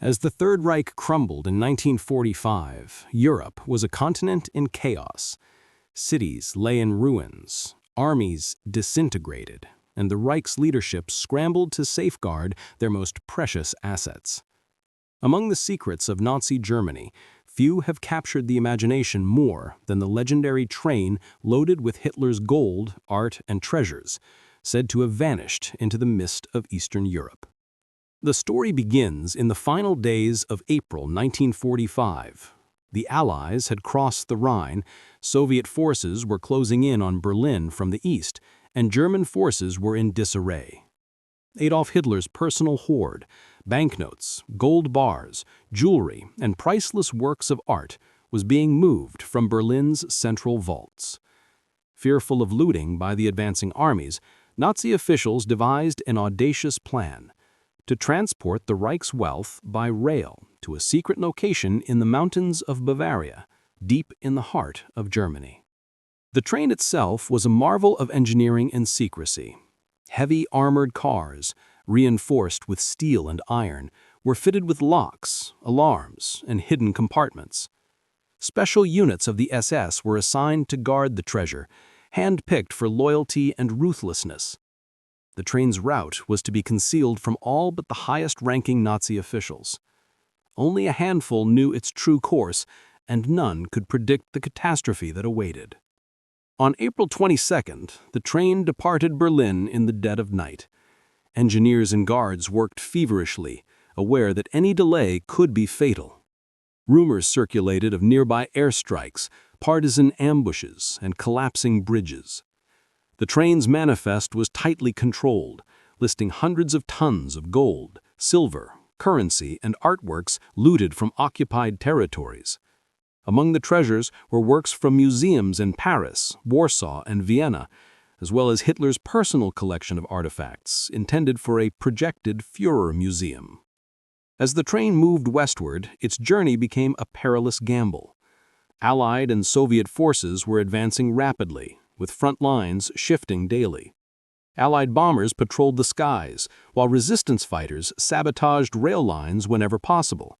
As the Third Reich crumbled in 1945, Europe was a continent in chaos. Cities lay in ruins, armies disintegrated, and the Reich's leadership scrambled to safeguard their most precious assets. Among the secrets of Nazi Germany, few have captured the imagination more than the legendary train loaded with Hitler's gold, art, and treasures, said to have vanished into the mist of Eastern Europe. The story begins in the final days of April 1945. The Allies had crossed the Rhine, Soviet forces were closing in on Berlin from the east, and German forces were in disarray. Adolf Hitler's personal hoard, banknotes, gold bars, jewelry, and priceless works of art was being moved from Berlin's central vaults. Fearful of looting by the advancing armies, Nazi officials devised an audacious plan to transport the Reich's wealth by rail to a secret location in the mountains of Bavaria, deep in the heart of Germany. The train itself was a marvel of engineering and secrecy. Heavy armored cars, reinforced with steel and iron, were fitted with locks, alarms, and hidden compartments. Special units of the SS were assigned to guard the treasure, hand-picked for loyalty and ruthlessness. The train's route was to be concealed from all but the highest-ranking Nazi officials. Only a handful knew its true course, and none could predict the catastrophe that awaited. On April 22nd, the train departed Berlin in the dead of night. Engineers and guards worked feverishly, aware that any delay could be fatal. Rumors circulated of nearby airstrikes, partisan ambushes, and collapsing bridges. The train's manifest was tightly controlled, listing hundreds of tons of gold, silver, currency, and artworks looted from occupied territories. Among the treasures were works from museums in Paris, Warsaw, and Vienna, as well as Hitler's personal collection of artifacts intended for a projected Führer museum. As the train moved westward, its journey became a perilous gamble. Allied and Soviet forces were advancing rapidly, with front lines shifting daily. Allied bombers patrolled the skies, while resistance fighters sabotaged rail lines whenever possible.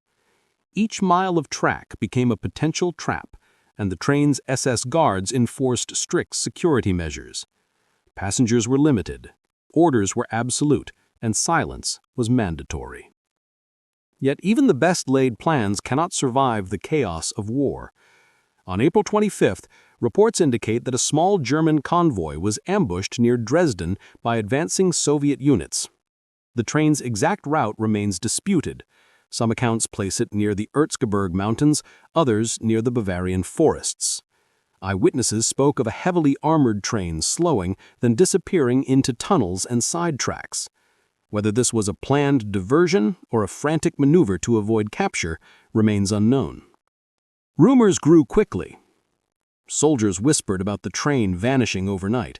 Each mile of track became a potential trap, and the train's SS guards enforced strict security measures. Passengers were limited, orders were absolute, and silence was mandatory. Yet even the best-laid plans cannot survive the chaos of war. On April 25th, reports indicate that a small German convoy was ambushed near Dresden by advancing Soviet units. The train's exact route remains disputed. Some accounts place it near the Erzgebirge Mountains, others near the Bavarian forests. Eyewitnesses spoke of a heavily armored train slowing, then disappearing into tunnels and side tracks. Whether this was a planned diversion or a frantic maneuver to avoid capture remains unknown. Rumors grew quickly. Soldiers whispered about the train vanishing overnight,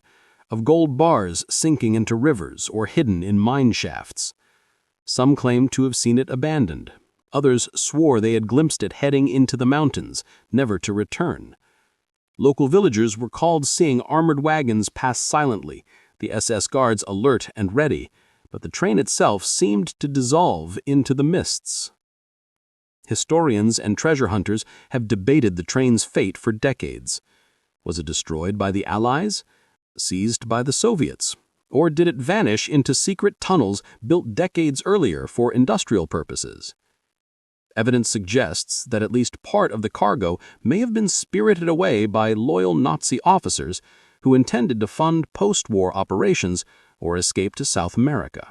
of gold bars sinking into rivers or hidden in mine shafts. Some claimed to have seen it abandoned. Others swore they had glimpsed it heading into the mountains, never to return. Local villagers recalled seeing armored wagons pass silently, the SS guards alert and ready, but the train itself seemed to dissolve into the mists. Historians and treasure hunters have debated the train's fate for decades. Was it destroyed by the Allies? Seized by the Soviets? Or did it vanish into secret tunnels built decades earlier for industrial purposes? Evidence suggests that at least part of the cargo may have been spirited away by loyal Nazi officers who intended to fund post-war operations or escape to South America.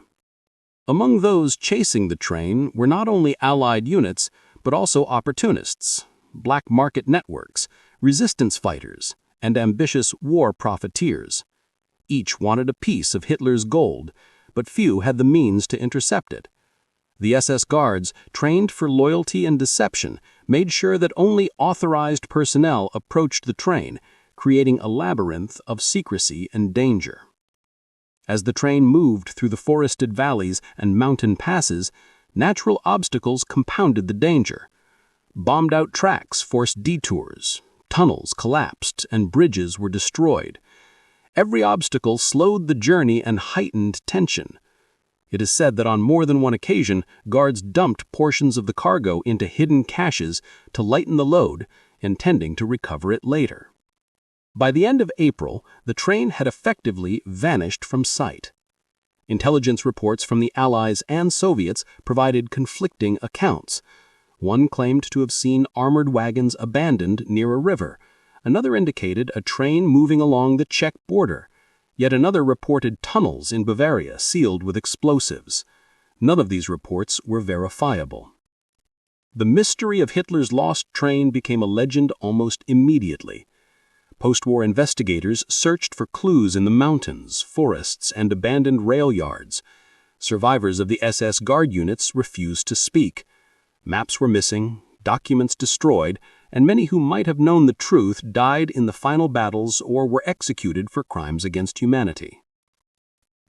Among those chasing the train were not only Allied units, but also opportunists, black market networks, resistance fighters, and ambitious war profiteers. Each wanted a piece of Hitler's gold, but few had the means to intercept it. The SS guards, trained for loyalty and deception, made sure that only authorized personnel approached the train, creating a labyrinth of secrecy and danger. As the train moved through the forested valleys and mountain passes, natural obstacles compounded the danger. Bombed-out tracks forced detours, tunnels collapsed, and bridges were destroyed. Every obstacle slowed the journey and heightened tension. It is said that on more than one occasion, guards dumped portions of the cargo into hidden caches to lighten the load, intending to recover it later. By the end of April, the train had effectively vanished from sight. Intelligence reports from the Allies and Soviets provided conflicting accounts. One claimed to have seen armored wagons abandoned near a river. Another indicated a train moving along the Czech border. Yet another reported tunnels in Bavaria sealed with explosives. None of these reports were verifiable. The mystery of Hitler's lost train became a legend almost immediately. Post-war investigators searched for clues in the mountains, forests, and abandoned rail yards. Survivors of the SS Guard units refused to speak. Maps were missing, documents destroyed, and many who might have known the truth died in the final battles or were executed for crimes against humanity.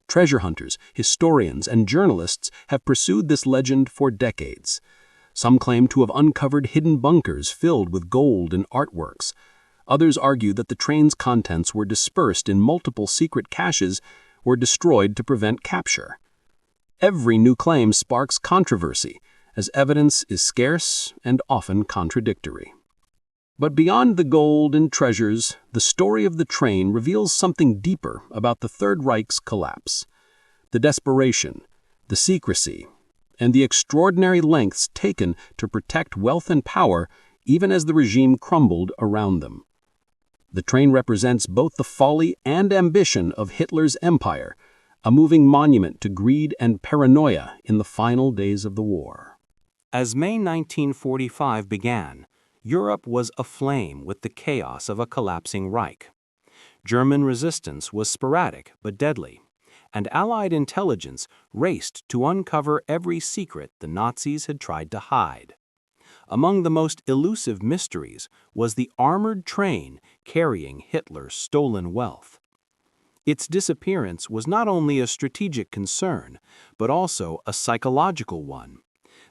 Treasure hunters, historians, and journalists have pursued this legend for decades. Some claim to have uncovered hidden bunkers filled with gold and artworks. Others argue that the train's contents were dispersed in multiple secret caches or destroyed to prevent capture. Every new claim sparks controversy, as evidence is scarce and often contradictory. But beyond the gold and treasures, the story of the train reveals something deeper about the Third Reich's collapse. The desperation, the secrecy, and the extraordinary lengths taken to protect wealth and power even as the regime crumbled around them. The train represents both the folly and ambition of Hitler's empire, a moving monument to greed and paranoia in the final days of the war. As May 1945 began, Europe was aflame with the chaos of a collapsing Reich. German resistance was sporadic but deadly, and Allied intelligence raced to uncover every secret the Nazis had tried to hide. Among the most elusive mysteries was the armored train carrying Hitler's stolen wealth. Its disappearance was not only a strategic concern, but also a psychological one.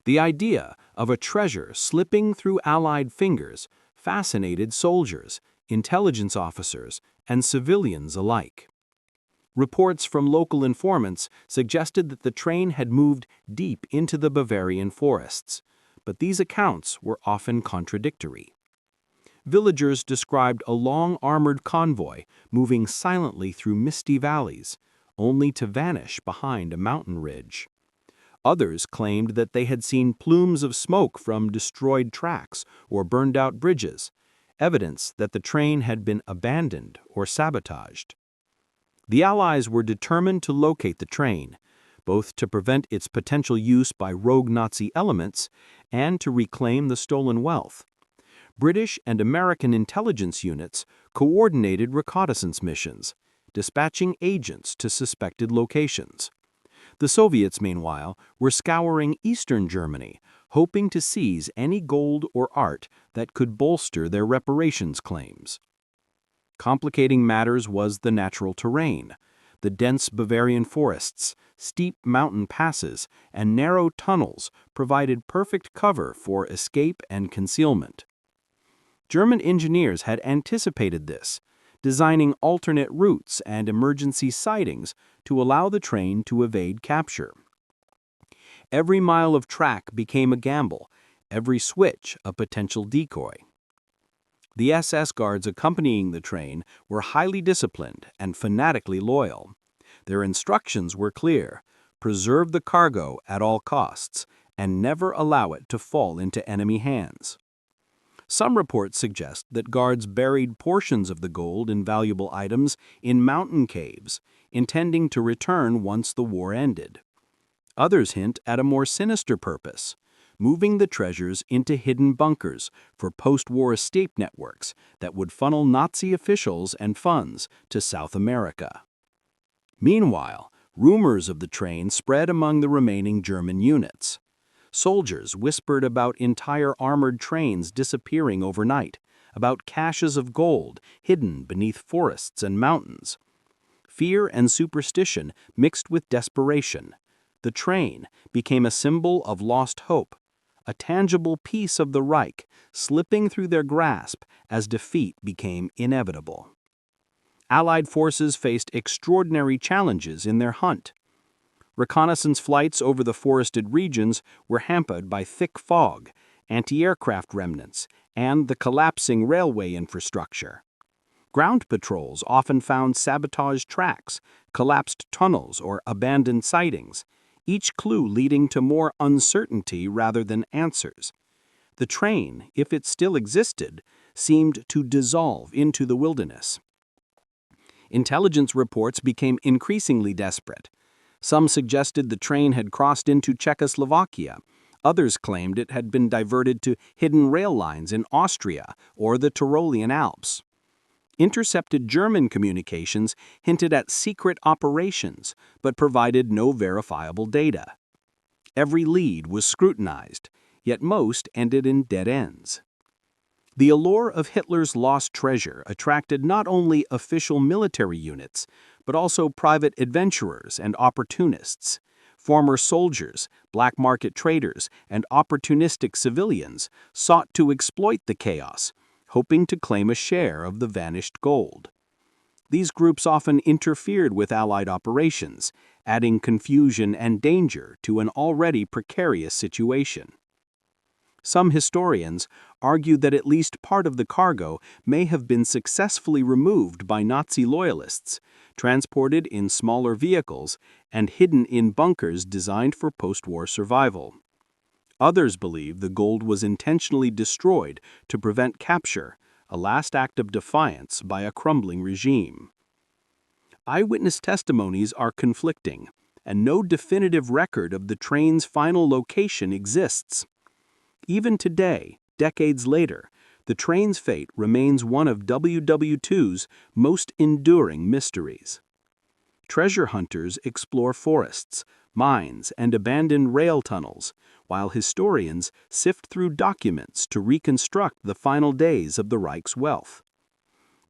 The idea of a treasure slipping through Allied fingers fascinated soldiers, intelligence officers, and civilians alike. Reports from local informants suggested that the train had moved deep into the Bavarian forests, but these accounts were often contradictory. Villagers described a long armored convoy moving silently through misty valleys, only to vanish behind a mountain ridge. Others claimed that they had seen plumes of smoke from destroyed tracks or burned-out bridges, evidence that the train had been abandoned or sabotaged. The Allies were determined to locate the train, both to prevent its potential use by rogue Nazi elements and to reclaim the stolen wealth. British and American intelligence units coordinated reconnaissance missions, dispatching agents to suspected locations. The Soviets, meanwhile, were scouring eastern Germany, hoping to seize any gold or art that could bolster their reparations claims. Complicating matters was the natural terrain. The dense Bavarian forests, steep mountain passes, and narrow tunnels provided perfect cover for escape and concealment. German engineers had anticipated this, designing alternate routes and emergency sidings to allow the train to evade capture. Every mile of track became a gamble, every switch a potential decoy. The SS guards accompanying the train were highly disciplined and fanatically loyal. Their instructions were clear: preserve the cargo at all costs and never allow it to fall into enemy hands. Some reports suggest that guards buried portions of the gold and valuable items in mountain caves, intending to return once the war ended. Others hint at a more sinister purpose: moving the treasures into hidden bunkers for post-war escape networks that would funnel Nazi officials and funds to South America. Meanwhile, rumors of the train spread among the remaining German units. Soldiers whispered about entire armored trains disappearing overnight, about caches of gold hidden beneath forests and mountains. Fear and superstition mixed with desperation. The train became a symbol of lost hope, a tangible piece of the Reich slipping through their grasp as defeat became inevitable. Allied forces faced extraordinary challenges in their hunt. Reconnaissance flights over the forested regions were hampered by thick fog, anti-aircraft remnants, and the collapsing railway infrastructure. Ground patrols often found sabotaged tracks, collapsed tunnels, or abandoned sidings, each clue leading to more uncertainty rather than answers. The train, if it still existed, seemed to dissolve into the wilderness. Intelligence reports became increasingly desperate. Some suggested the train had crossed into Czechoslovakia. Others claimed it had been diverted to hidden rail lines in Austria or the Tyrolean Alps. Intercepted German communications hinted at secret operations, but provided no verifiable data. Every lead was scrutinized, yet most ended in dead ends. The allure of Hitler's lost treasure attracted not only official military units, but also private adventurers and opportunists. Former soldiers, black market traders, and opportunistic civilians sought to exploit the chaos, hoping to claim a share of the vanished gold. These groups often interfered with Allied operations, adding confusion and danger to an already precarious situation. Some historians argue that at least part of the cargo may have been successfully removed by Nazi loyalists, transported in smaller vehicles, and hidden in bunkers designed for post-war survival. Others believe the gold was intentionally destroyed to prevent capture, a last act of defiance by a crumbling regime. Eyewitness testimonies are conflicting, and no definitive record of the train's final location exists. Even today, decades later, the train's fate remains one of WWII's most enduring mysteries. Treasure hunters explore forests, mines, and abandoned rail tunnels, while historians sift through documents to reconstruct the final days of the Reich's wealth.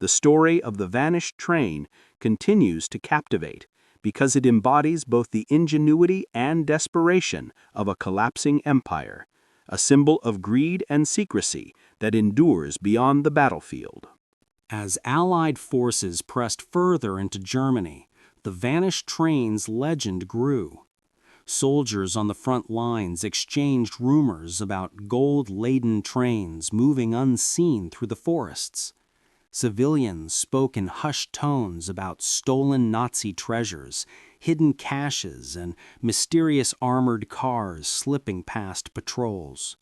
The story of the vanished train continues to captivate because it embodies both the ingenuity and desperation of a collapsing empire, a symbol of greed and secrecy that endures beyond the battlefield. As Allied forces pressed further into Germany, the vanished train's legend grew. Soldiers on the front lines exchanged rumors about gold-laden trains moving unseen through the forests. Civilians spoke in hushed tones about stolen Nazi treasures, hidden caches, and mysterious armored cars slipping past patrols.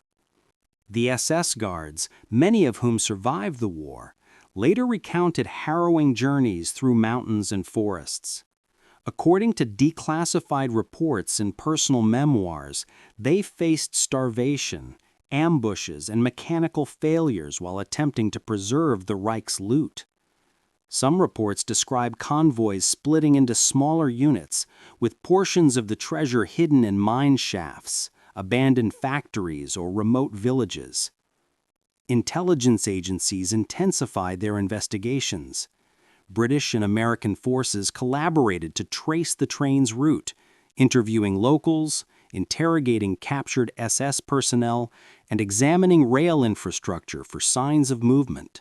The SS guards, many of whom survived the war, later recounted harrowing journeys through mountains and forests. According to declassified reports in personal memoirs, they faced starvation, ambushes, and mechanical failures while attempting to preserve the Reich's loot. Some reports describe convoys splitting into smaller units, with portions of the treasure hidden in mine shafts, abandoned factories, or remote villages. Intelligence agencies intensified their investigations. British and American forces collaborated to trace the train's route, interviewing locals, interrogating captured SS personnel, and examining rail infrastructure for signs of movement.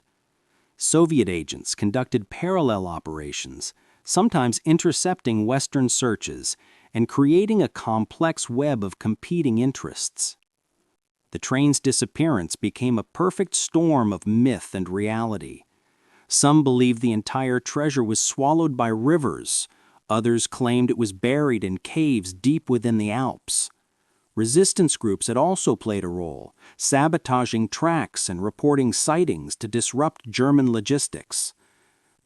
Soviet agents conducted parallel operations, sometimes intercepting Western searches and creating a complex web of competing interests. The train's disappearance became a perfect storm of myth and reality. Some believed the entire treasure was swallowed by rivers. Others claimed it was buried in caves deep within the Alps. Resistance groups had also played a role, sabotaging tracks and reporting sightings to disrupt German logistics.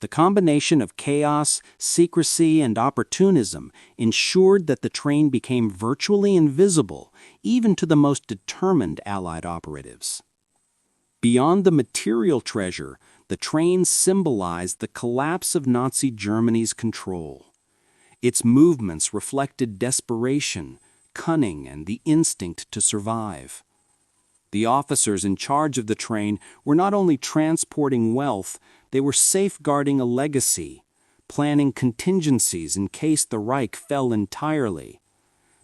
The combination of chaos, secrecy, and opportunism ensured that the train became virtually invisible, even to the most determined Allied operatives. Beyond the material treasure, the train symbolized the collapse of Nazi Germany's control. Its movements reflected desperation, cunning, and the instinct to survive. The officers in charge of the train were not only transporting wealth, they were safeguarding a legacy, planning contingencies in case the Reich fell entirely.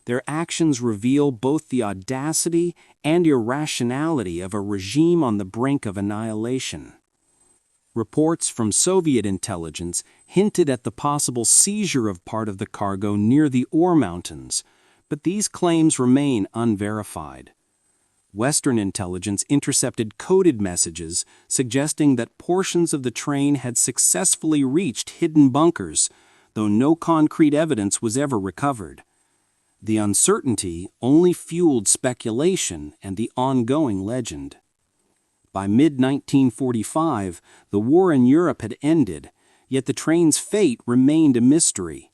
Their actions reveal both the audacity and irrationality of a regime on the brink of annihilation. Reports from Soviet intelligence hinted at the possible seizure of part of the cargo near the Ore Mountains, but these claims remain unverified. Western intelligence intercepted coded messages suggesting that portions of the train had successfully reached hidden bunkers, though no concrete evidence was ever recovered. The uncertainty only fueled speculation and the ongoing legend. By mid-1945, the war in Europe had ended, yet the train's fate remained a mystery.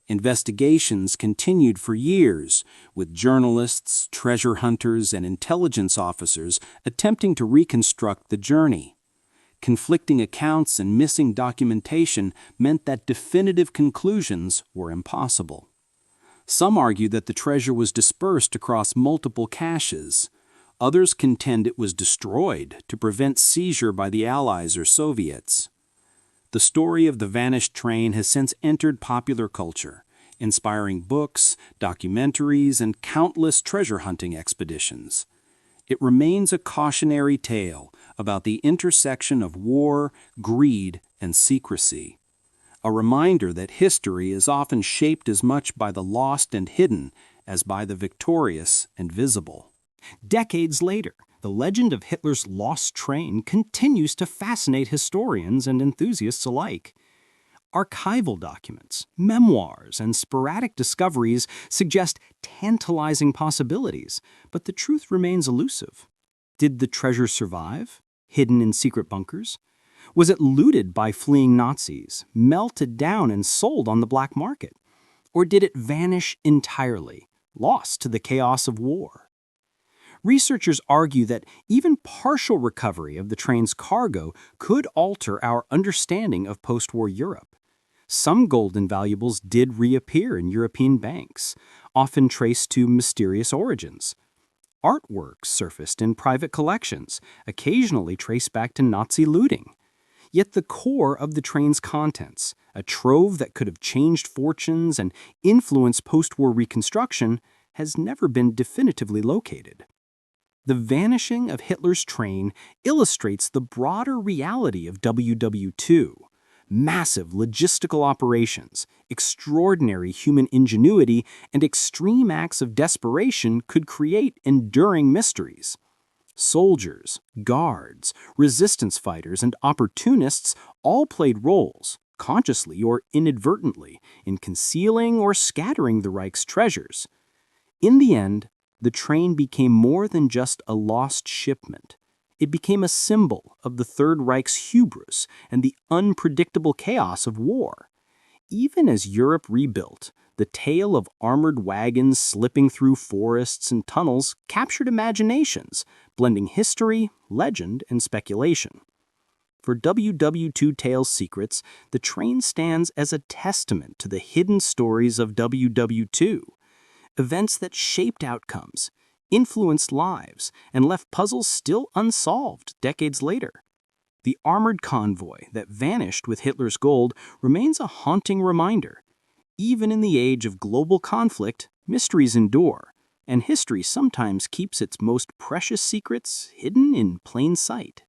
Investigations continued for years, with journalists, treasure hunters, and intelligence officers attempting to reconstruct the journey. Conflicting accounts and missing documentation meant that definitive conclusions were impossible. Some argue that the treasure was dispersed across multiple caches. Others contend it was destroyed to prevent seizure by the Allies or Soviets. The story of the vanished train has since entered popular culture, inspiring books, documentaries, and countless treasure hunting expeditions. It remains a cautionary tale about the intersection of war, greed, and secrecy. A reminder that history is often shaped as much by the lost and hidden as by the victorious and visible. Decades later, the legend of Hitler's lost train continues to fascinate historians and enthusiasts alike. Archival documents, memoirs, and sporadic discoveries suggest tantalizing possibilities, but the truth remains elusive. Did the treasure survive, hidden in secret bunkers? Was it looted by fleeing Nazis, melted down and sold on the black market? Or did it vanish entirely, lost to the chaos of war? Researchers argue that even partial recovery of the train's cargo could alter our understanding of post-war Europe. Some golden valuables did reappear in European banks, often traced to mysterious origins. Artworks surfaced in private collections, occasionally traced back to Nazi looting. Yet the core of the train's contents, a trove that could have changed fortunes and influenced post-war reconstruction, has never been definitively located. The vanishing of Hitler's train illustrates the broader reality of WWII. Massive logistical operations, extraordinary human ingenuity, and extreme acts of desperation could create enduring mysteries. Soldiers, guards, resistance fighters, and opportunists all played roles, consciously or inadvertently, in concealing or scattering the Reich's treasures. In the end, the train became more than just a lost shipment. It became a symbol of the Third Reich's hubris and the unpredictable chaos of war. Even as Europe rebuilt, the tale of armored wagons slipping through forests and tunnels captured imaginations, blending history, legend, and speculation. For WW2 Tales Secrets, the train stands as a testament to the hidden stories of WW2, events that shaped outcomes, influenced lives, and left puzzles still unsolved decades later. The armored convoy that vanished with Hitler's gold remains a haunting reminder. Even in the age of global conflict, mysteries endure, and history sometimes keeps its most precious secrets hidden in plain sight.